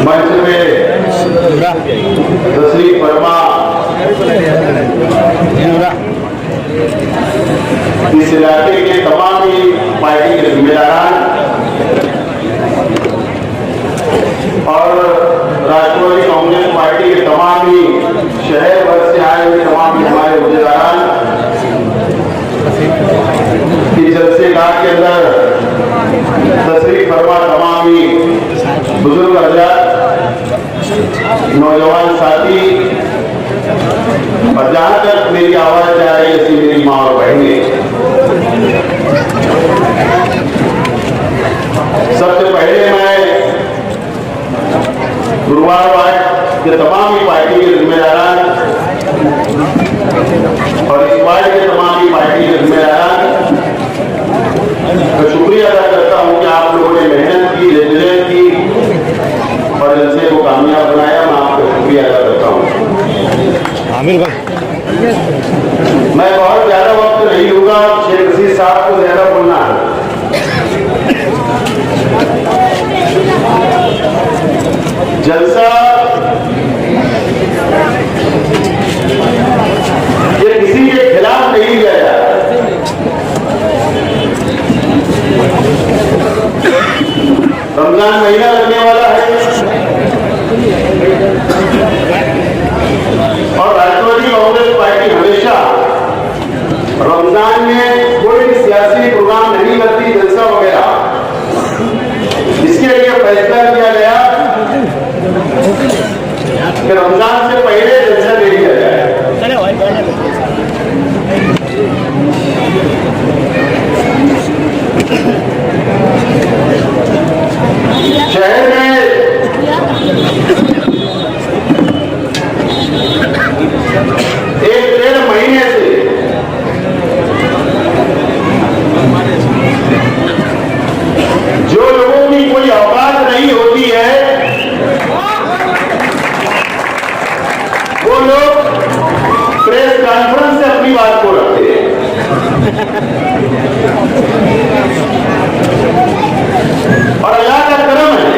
मंच में तस्लीम फरमा इस इलाके के तमाम ही पार्टी के जिम्मेदारान और राष्ट्रवादी कांग्रेस पार्टी के तमाम ही शहर भर से आए हुए तमाम ही हमारे मुद्देदारान इस जलसेगाह के अंदर तस्लीम फरमा तमाम ही बुजुर्ग हजरात, नौजवान साथी और जहां तक मेरी आवाज जा रही है ऐसी मेरी माँ और बहनें, सबसे पहले मैं गुरुवार वार्ड के तमाम ही पार्टी के जिम्मेदारान और इस वार्ड के तमाम ही पार्टी के जिम्मेदारान मैं शुक्रिया अदा करता हूं कि आप लोगों ने मेहनत की, जद्दोजहद की और जलसे को कामयाब बनाया। मैं आपका शुक्रिया अदा करता हूं। आमिर भाई, मैं बहुत ज्यादा वक्त नहीं लूंगा, शेख रशीद साहब को ज्यादा बोलना है। जलसा ये किसी के खिलाफ नहीं लिया जा रहा। रमजान महीना लगने वाला है और राष्ट्रवादी कांग्रेस पार्टी हमेशा रमजान में कोई भी सियासी प्रोग्राम नहीं करती, जलसा वगैरह। इसके लिए फैसला किया गया कि रमजान से पहले जलसा नहीं किया जाए। शहर में एक 1.5 महीने से जो लोगों की कोई औकात नहीं होती है वो लोग प्रेस कॉन्फ्रेंस से अपनी बात को रखते हैं। और अल्लाह का करम है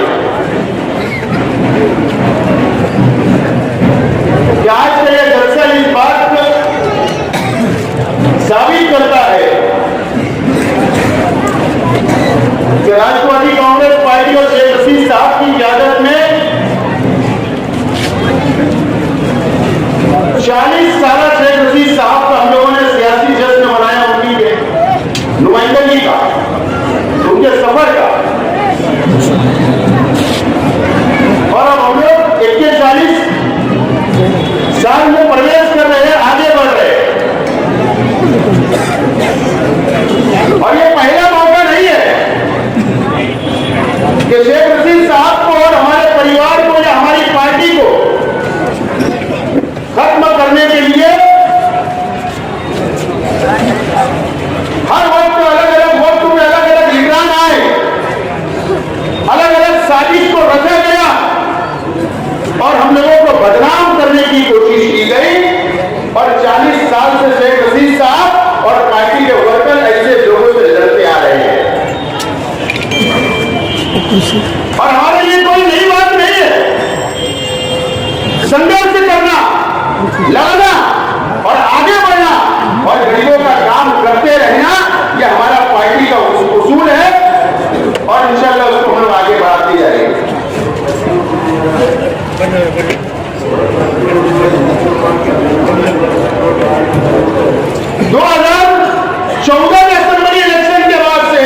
कि आज का यह जलसा इस बात को साबित करता है कि राष्ट्रवादी कांग्रेस पार्टी और शेख रशीद साहब की क़यादत में 40 साल शेख रशीद साहब का हम लोगों ने सियासी जश्न मनाया, उनकी नुमाइंदगी का, उनके सफर का। और अब हम लोग 41 साल में प्रवेश कर रहे हैं, आगे बढ़ रहे हैं। और ये पहला मौका नहीं है कि शेख रशीद साहब को और हमारे परिवार को या हमारी पार्टी को खत्म करने के लिए हर वक्त अलग अलग वक्त में अलग अलग लीडरान आए, अलग अलग साजिश को रचा गया और हम लोगों को बदनाम करने की कोशिश की गई। और 40 साल से शेख रशीद साहब और पार्टी के वर्कर ऐसे लोगों से लड़ते आ रहे हैं और हमारे लिए कोई नई बात नहीं है। संघर्ष करना, लड़ना और आगे बढ़ना और गरीबों का काम करते रहना, यह हमारा पार्टी का उसूल है और इंशाल्लाह उसको हम लोग आगे बढ़ाते जाएंगे। 2014 के असेंबली इलेक्शन के बाद से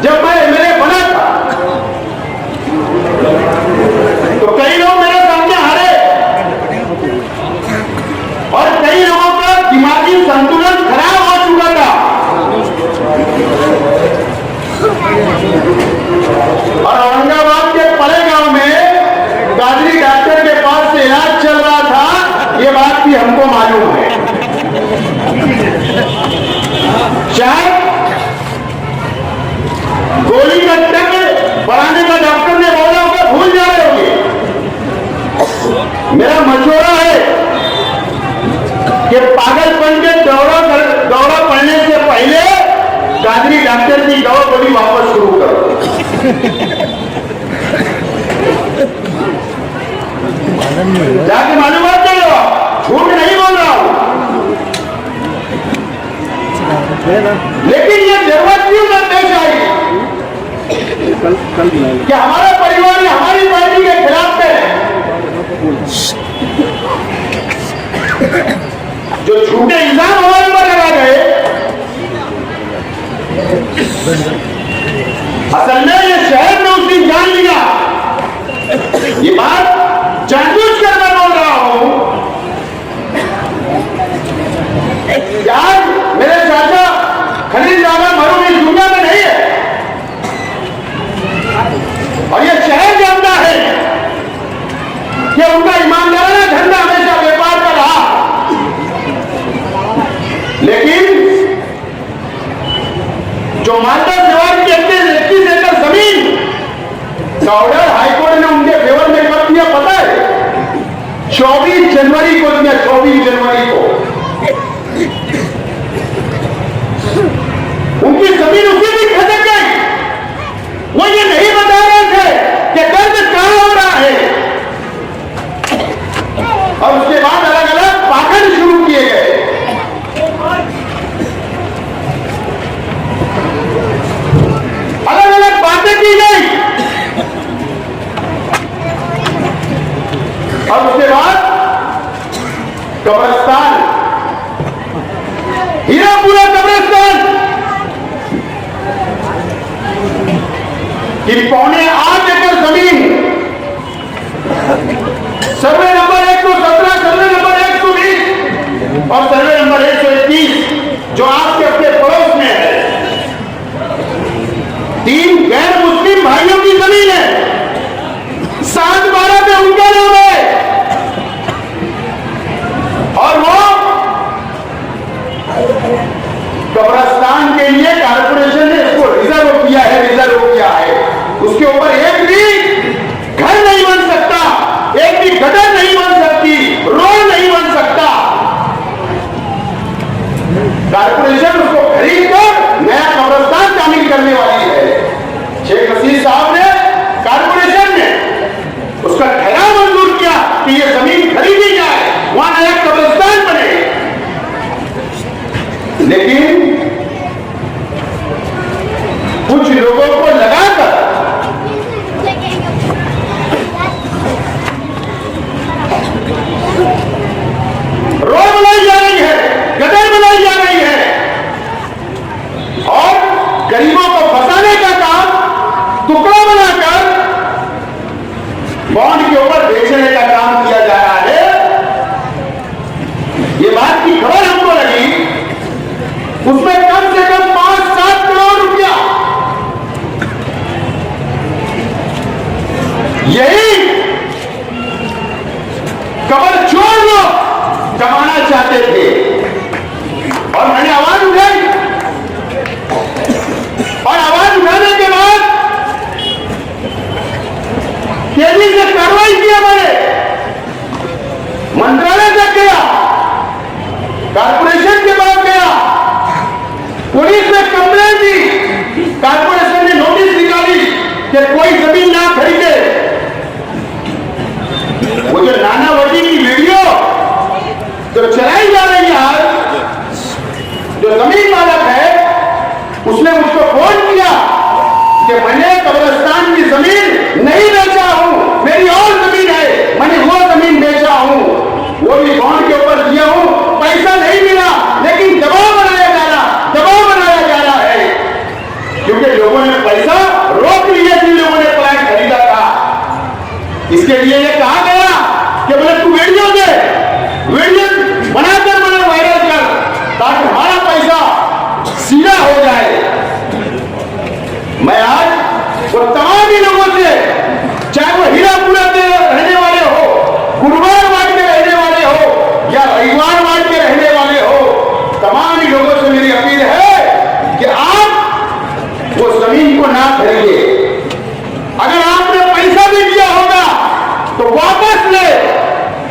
जब मैं एमएलए बना था तो कई लोग मेरे सामने हारे और कई लोगों का दिमागी संतुलन खराब हो चुका था। और औरंगाबाद के पलेगांव में कादरी डॉक्टर के पास से इलाज चल रहा था, ये बात भी हमको मालूम है। शायद गोली का टक बढ़ाने का डॉक्टर ने बोला होगा, भूल जा रहे होंगे। मेरा मशवरा है कि पागलपन के दौरा पड़ने से पहले कादरी डॉक्टर की दवा गोली वापस शुरू करो। लेकिन ये जरूरत क्यों न पेश आई कि हमारा परिवार हमारी पार्टी के खिलाफ है। जो झूठे इल्जाम हमारे पर लगा गए, असल में ये शहर में उस दिन जान लिया। ये बात जानबूझकर मैं बोल रहा हूं। आज मेरे चाचा खलील राणा मरू इस दुनिया में नहीं है, और ये शहर जानता है कि उनका ईमानदाराना धंधा हमेशा व्यापार का रहा। लेकिन जो मालदा सेवार की 21 एकड़ जमीन का ऑर्डर हाईकोर्ट ने उनके फेवर में कब दिया पता है? 24 जनवरी को दिया। 24 जनवरी को उनकी जमीन उसी दिन खसक गई। वो ये नहीं बता रहे थे कि दर्द कहां हो रहा है, और उसके बाद अलग अलग पाखंड शुरू किए गए। अलग अलग बातें की गई, और उसके बाद कब्रिस्तान, हीरापुरा कब्रिस्तान कि 8.25 एकड़ जमीन, सर्वे नंबर 117, सर्वे नंबर 120 और सर्वे नंबर 121 जो आपके अपने पड़ोस में है, 3 गैर मुस्लिम भाइयों की जमीन है। 7/12 पे उनका नाम है, और वो कब्रिस्तान के लिए कारपोरेशन ने इसको रिजर्व किया है, रिजर्व किया है। उसके ऊपर एक भी घर नहीं बन सकता, एक भी गटर नहीं बन सकती, रोड नहीं बन सकता। कारपोरेशन उसको खरीद कर नया कब्रिस्तान शामिल करने वाली है। शेख हसीन साहब ने, कारपोरेशन ने उसका ठहराव मंजूर किया कि यह जमीन खरीदी जाए, वहां नया कब्रिस्तान बने। लेकिन कुछ लोगों को लगाकर रोड बनाई जा रही है, गटर बनाई जा रही है, और गरीबों को फंसाने का काम टुकड़ा बनाकर बॉन्ड के ऊपर बेचने का काम किया जा रहा है। ये बात की खबर हमको लगी, उसमें कम से कम 5-7 करोड़ रुपया यही कबर चोर लोग कमाना चाहते थे। और मैंने आवाज उठाई, और आवाज उठाने के बाद तेजी से कार्रवाई किया। मैंने मंत्रालय तक गया, कारपोरेशन के पास गया, पुलिस ने कंप्लेंट दी, कारपोरेशन ने नोटिस निकाली कि कोई जमीन ना खरीदे। वो जो नानावती की वीडियो जो चलाई जा रही है आज, जो जमीन मालक है, उसने मुझको फोन किया कि मैंने कब्रिस्तान की जमीन नहीं बेचा हूं, मेरी और जमीन है, मैंने वो जमीन बेचा हूं, वो भी बॉन्ड के ऊपर दिया हूं, पैसा नहीं मिला, लेकिन दबाव बनाया जा रहा है, क्योंकि लोगों ने पैसा रोक लिया जिन लोगों ने प्लाट खरीदा था। इसके लिए ये कहा गया कि बोले तू वीडियो दे, वीडियो बनाकर मैंने वायरल कर, ताकि हमारा पैसा सीधा हो जाए। मैं आज वो तमाम ही लोगों से, चाहे वो हीरापुरा के रहने वाले हो, गुरुवार वार्ड के रहने वाले हो, या रविवार वार्ड के रहने वाले हो, तमाम ही लोगों से मेरी अपील है कि आप वो जमीन को ना खरीदिए। अगर आपने पैसा भी दिया होगा तो वापस ले,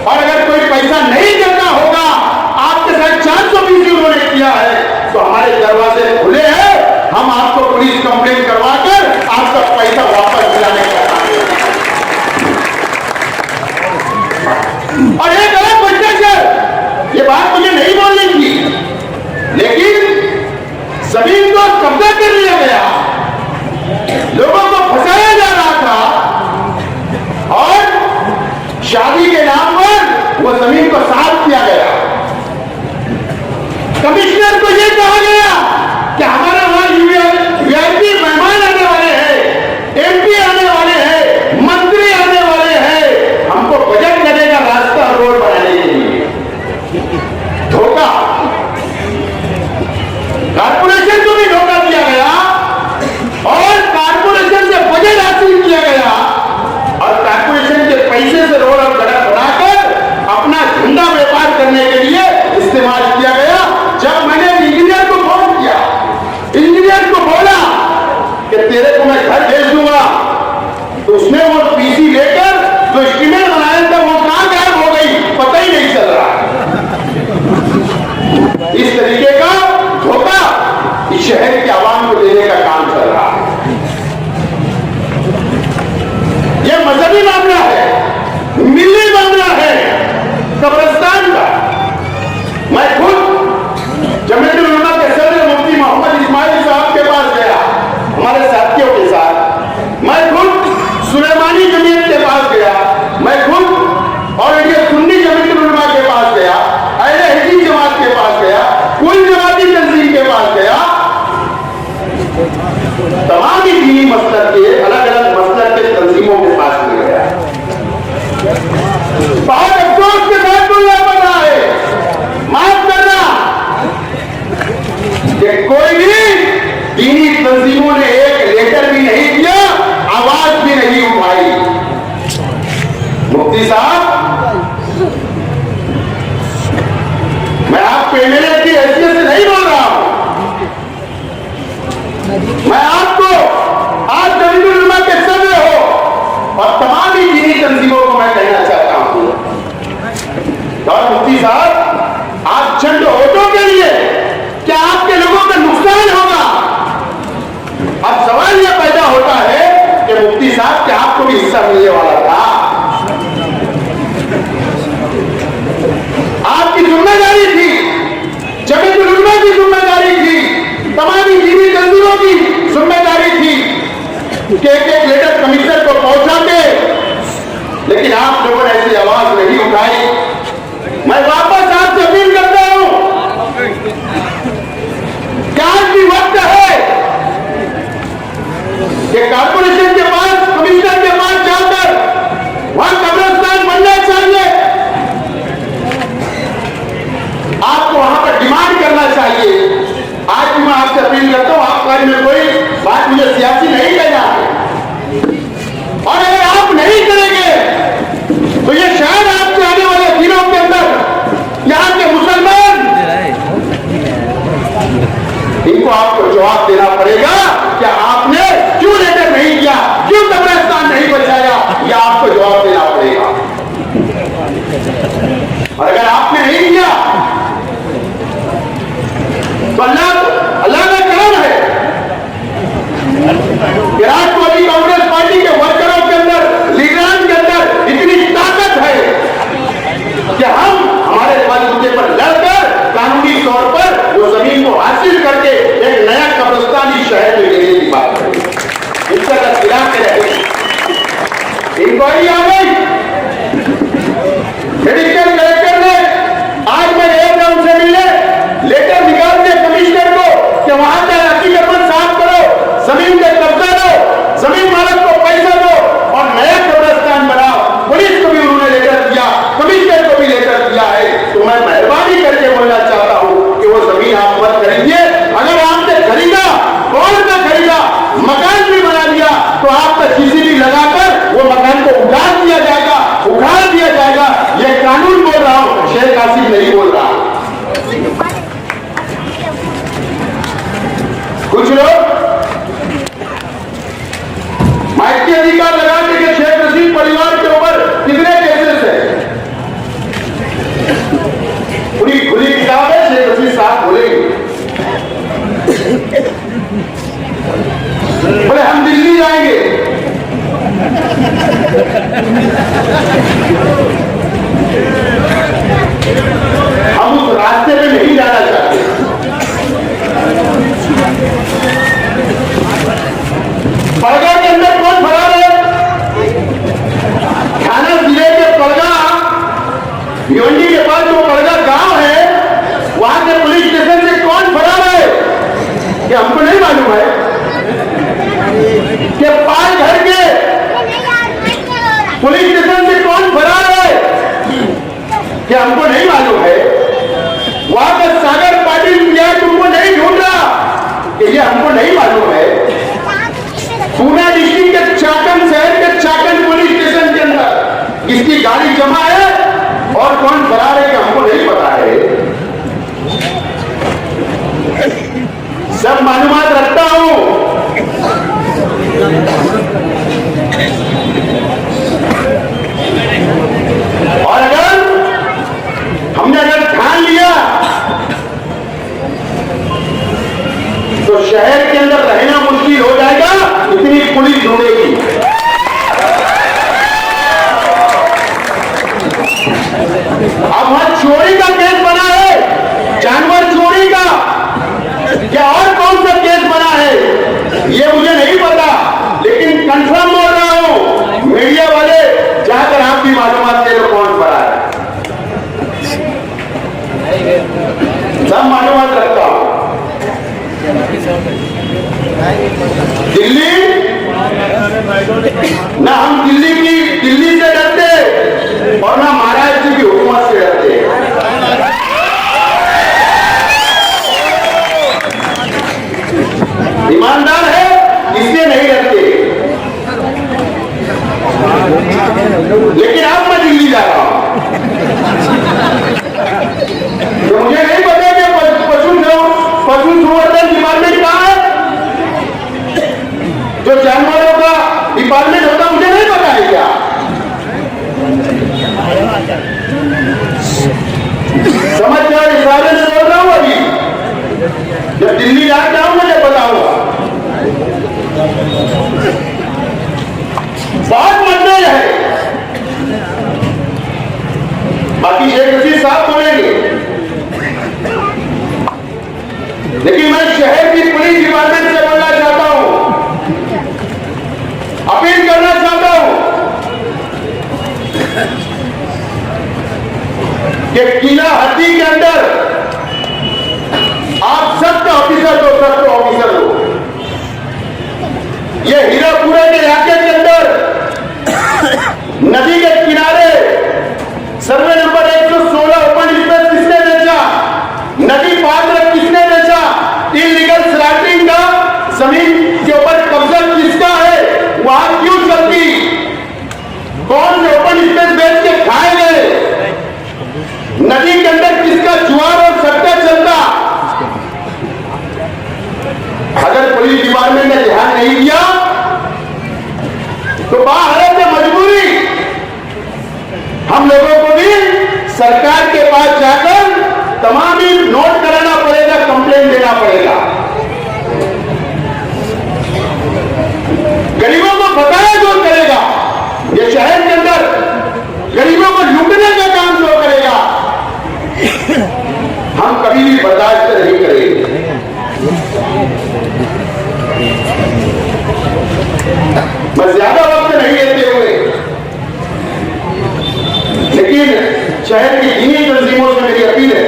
और अगर कोई पैसा नहीं देना होगा, आपके साथ 420 उन्होंने किया है, तो हमारे दरवाजे खुले हैं, हम आपको पुलिस कंप्लेंट करवाकर आपका पैसा वापस दिलाने का काम करेंगे। और एक अलग वजह से ये बात मुझे नहीं बोलनी थी, लेकिन पीसी लेकर जो स्टीमर बनाया था वो कहां गायब हो गई, पता ही नहीं चल रहा। इस तरीके का धोखा इस शहर के आवाम को देने का काम चल रहा है। यह मजहबी मामला है, मिली मामला है कब्रिस्तान का। मैं खुद जमीयतुल उलमा के सदर मुफ्ती मोहम्मद इस्माइल साहब के पास गया हमारे साथियों के साथ। मैं खुद सुलेमानी जमीयत के पास गया, मैं खुद और ये सुन्नी जमीयतुल उलमा के पास गया, अहले हदीस जमात के पास गया, कुल जमाती तंजीम के पास गया। तमाम ही दीनी मसलक के अलग अलग मसलक के तंजीमों के पास में गया। बहुत अफसोस के साथ बोलना पड़ रहा है, माफ करना कि कोई भी दीनी तंजीमों ने एक लेटर भी नहीं दिया, आवाज भी नहीं उठाई। मुफ्ती साहब, मैं आपको एमएलए की हैसियत से नहीं बोल रहा हूं, मैं आपको आज जमीयतुल उलमा के सदर हो और तमाम ही दीनी तंजीमों को मैं कहना चाहता हूं। और मुफ्ती साहब, आज चंद वोटों के लिए क्या आपके लोगों का नुकसान होगा? अब सवाल यह पैदा होता है कि मुफ्ती साहब क्या आपको भी हिस्सा मिलने वाला था? आपकी जिम्मेदारी थी, जमीयतुल उलमा की जिम्मेदारी थी, तमाम दीनी तंजीमों की जिम्मेदारी थी कि एक एक लेटर कमिश्नर को पहुंचाते, लेकिन आप लोगों ने ऐसी आवाज नहीं उठाई। मैं वापस आपसे अपील करता हूं कि आज भी वक्त है कि कारपोरेशन के पास, कमिश्नर के पास जाकर वहां कब्रिस्तान बनना चाहिए। आपको वहां पर डिमांड करना चाहिए। आज भी मैं आपसे अपील करता हूं, आपके बारे में कोई बात मुझे सियासी नहीं कहना, और अगर आप नहीं करेंगे तो ये शायद आपके आने वाले दिनों के अंदर यहां के मुसलमान इनको आपको जवाब देना पड़ेगा कि आपने क्यों लेटर नहीं किया, क्यों कब्रिस्तान नहीं बचाया, यह आपको जवाब देना पड़ेगा। और अगर आपने नहीं किया तो अल्लाह का करम है विराट कोहली कांग्रेस पार्टी के वर्करों के अंदर, लीडरान के अंदर इतनी ताकत है कि हम हमारे बलबूते पर लड़कर कानूनी तौर पर वो जमीन को हासिल करके एक नया कब्रिस्तान इस शहर में लेने की बात करें। इस तरह खिलाते रहे। इंक्वायरी आ गई, मेडिकल कलेक्टर ने आज मैं एयर ग्राउंड से मिलने लेटर निकाल दिया कमिश्नर को कि वहां का अतिक्रमण साफ करो, जमीन पे कब्जा लो, जमीन मालिक को पैसा दो और नया कब्रिस्तान बनाओ। पुलिस को भी उन्होंने लेटर दिया, कमिश्नर को भी लेटर दिया है। तो मैं मेहरबानी करके बोलना चाहता हूं कि वो जमीन आप मत खरीदिए। अगर आपने खरीदा, कौन सा खरीदा, मकान भी बना लिया तो आपका सीसीटीवी लगाकर वो मकान को उखाड़ दिया जाएगा, उखाड़ दिया जाएगा। ये कानून बोल रहा हूं, शेख आसिफ नहीं बोल रहा। कुछ लोग माइकी अधिकार लगाते कि शेख रशीद परिवार के ऊपर कितने केसेस है। पूरी खुली किताब है, शेख रशीद साहब बोलेंगे। बोले हम दिल्ली जाएंगे, हम उस रास्ते में नहीं जाना चाहते। पड़गा के अंदर कौन फरार है? थाना जिले के पड़गा भिवंडी के पास जो पड़गा गांव है, वहां के पुलिस स्टेशन से कौन फरार है कि हमको नहीं मालूम है। कि पाल घर के पुलिस स्टेशन से कौन फरार है कि हमको नहीं मालूम दिल्ली से डरते और ना महाराज जी की हुकूमत से डरते। ईमानदार है इसलिए नहीं डरते। लेकिन अब मैं दिल्ली जा रहा हूं तो मुझे नहीं पता कि पशु संवर्धन डिपार्टमेंट कहां है। जो जानवरों का डिपार्टमेंट होता मुझे नहीं पता है क्या? समझ जाओ, इशारे से बोल रहा हूं। अभी जब दिल्ली जाके आऊंगा जब बताऊंगा। बहुत मतभेद है। बाकी शेख रशीद साहब बोलेंगे, लेकिन मैं शहर की पुलिस डिपार्टमेंट से बोलना चाहता हूं, अपील करना चाहता हूं कि किला हड्डी के अंदर आप सबका ऑफिसर दो, सबको ऑफिसर दो। ये हीरापुरा के इलाके के अंदर नदी के किनारे सर्वे नंबर 116 ओपन स्पेस किसने बेचा? नदी पात्र किसने बेचा? इलीगल स्लैटिंग का जमीन के ऊपर कब्जा किसका है? वहां क्यों चलती? कौन से ओपन स्पेस बेच के खाए गए? नदी के अंदर किसका जुआर और सट्टा चलता? अगर पुलिस डिपार्टमेंट ने ध्यान नहीं दिया तो बाहर से मजबूरी हम लोगों को भी सरकार के पास जाकर तमाम ही नोट कराना पड़ेगा, कंप्लेन देना पड़ेगा। गरीबों को बताया जो करेगा, ये शहर के अंदर गरीबों को लूटने का काम जो करेगा, हम कभी भी बर्दाश्त नहीं करेंगे। बस ज्यादा वक्त नहीं लेते हुए, लेकिन शहर की दीनी तंजीमों से मेरी अपील है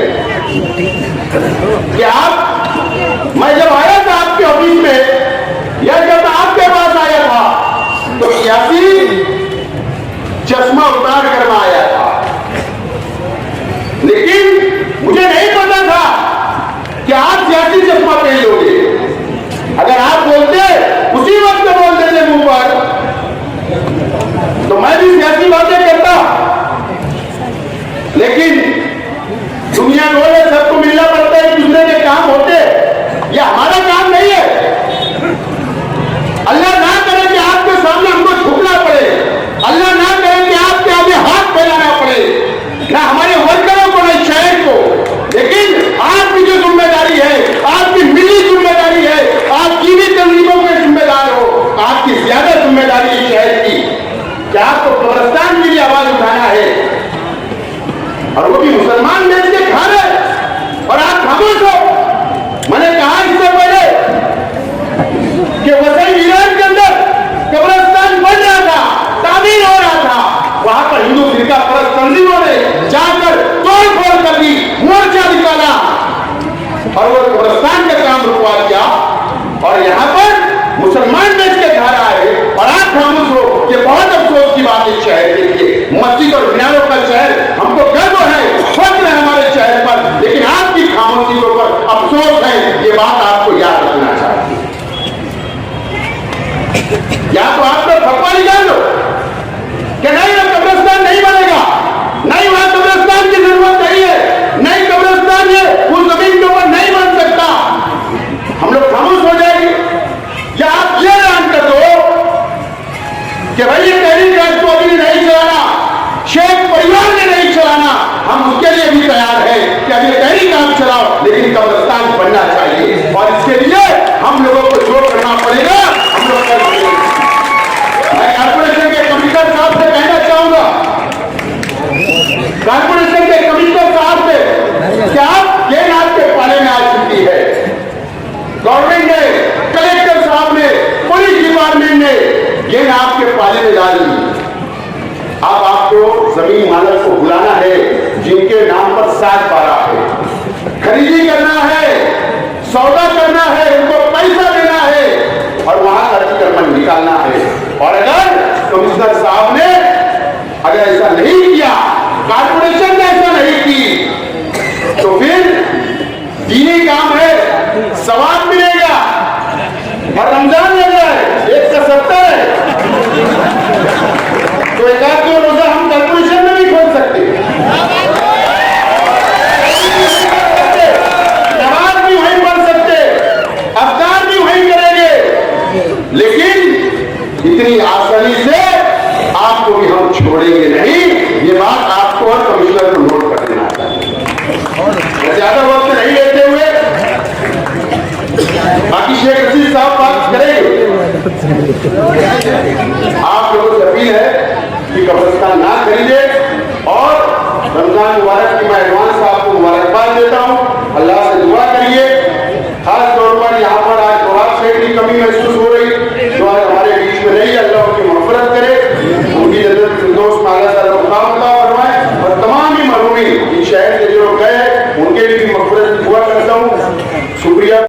कि आप, मैं जब आया था आपके ऑफिस में या जब आपके पास आया था तो सियासी चश्मा उतार कर मैं आया था, लेकिन मुझे नहीं पता था कि आप सियासी चश्मा पहन लोगे। अगर आप बोलते उसी वक्त बोल देते मुंह पर तो मैं भी सियासी बातें करता, लेकिन दुनिया बोले सबको मिलना पड़ता है, एक दूसरे के काम होते, यह हमारा काम नहीं है। अल्लाह ना करे कि आपके सामने हमको झुकना पड़े, अल्लाह ना करे कि आपके आगे हाथ फैलाना पड़े, ना हमारे वर्करों को ना शहर को। लेकिन आपकी जो जिम्मेदारी है, आपकी मिली जिम्मेदारी है, आप कीवी तंजीमों के जिम्मेदार हो, आपकी ज्यादा जिम्मेदारी है शहर की कि आपको कब्रिस्तान के लिए आवाज उठाना है, और वो भी मुसलमान देश के खा रहे और आप खामोश हो। मैंने कहा इससे पहले कि वसई ईरान के अंदर कब्रिस्तान बन रहा था, तामीर हो रहा था, वहां पर हिंदू फिरका परस्त तंजीमों ने जाकर तोड़फोड़ कर दी, मोर्चा निकाला और वो कब्रिस्तान का काम रुकवा दिया। और यहां पर मुसलमान देश के घर आए और आप खामोश हो, ये बहुत अफसोस की बात है शहर के लिए। मस्जिद और मीनारों का शहर, हमको गर्व है, फख्र है हमारे शहर पर, लेकिन आपकी खामोशी के ऊपर अफसोस है। ये बात आपको याद रखना चाहिए। या तो आप तो फतवा निकाल लो कि नहीं अब कब्रिस्तान नहीं बनेगा, नहीं वहां कब्रिस्तान की जरूरत नहीं है, नहीं कब्रिस्तान है उस जमीन के ऊपर नहीं बन सकता, हम लोग खामोश हो जाएंगे। या आप ये ऐलान कर दो कि भाई ये तहरीक राष्ट्र को अभी नहीं चलाना, शेख परिवार ने नहीं चलाना, हम उसके लिए भी तैयार हैं कि अब ये तहरीक आप चलाओ, लेकिन कब्रिस्तान बनना चाहिए। और इसके लिए हम लोगों को जो करना पड़ेगा हम लोग कर पाएंगे। मैं कारपोरेशन के कमिश्नर साहब से कहना चाहूंगा, कारपोरेशन के कमिश्नर साहब से कि आप ये आपके पाले में आ चुकी है, गवर्नमेंट ने, कलेक्टर साहब ने, पुलिस डिपार्टमेंट ने गेंद आपके पाले में डाली। अब आपको जमीन मालक को बुलाना है जिनके नाम पर 7 पारा है, खरीदी करना है, सौदा करना है, उनको पैसा देना है और वहां का अतिक्रमण निकालना है। और अगर कमिश्नर साहब ने अगर ऐसा नहीं किया, कारपोरेशन ने ऐसा नहीं की, तो फिर दीनी काम है, सवाब मिलेगा और रमजान लग रहा है 170 है, तो एक आध दो रोजा हम कारपोरेशन में भी खोल सकते हैं, नमाज भी वहीं पढ़ सकते, अफ्तार भी वहीं करेंगे, लेकिन इतनी आसानी से आपको भी हम छोड़ेंगे नहीं। ये बात आपको और कमिश्नर को नोट कर देना चाहिए। ज्यादा वक्त नहीं लेते हुए बाकी शेख रशीद साहब बात करेंगे। आप लोगों से अपील है कि कब्रिस्तान ना खरीदे, और रमजान मुबारक की मैं एडवांस आपको मुबारकबाद देता हूँ। अल्लाह से दुआ करिए, खास तौर पर यहाँ पर आज प्रभाव से भी कमी महसूस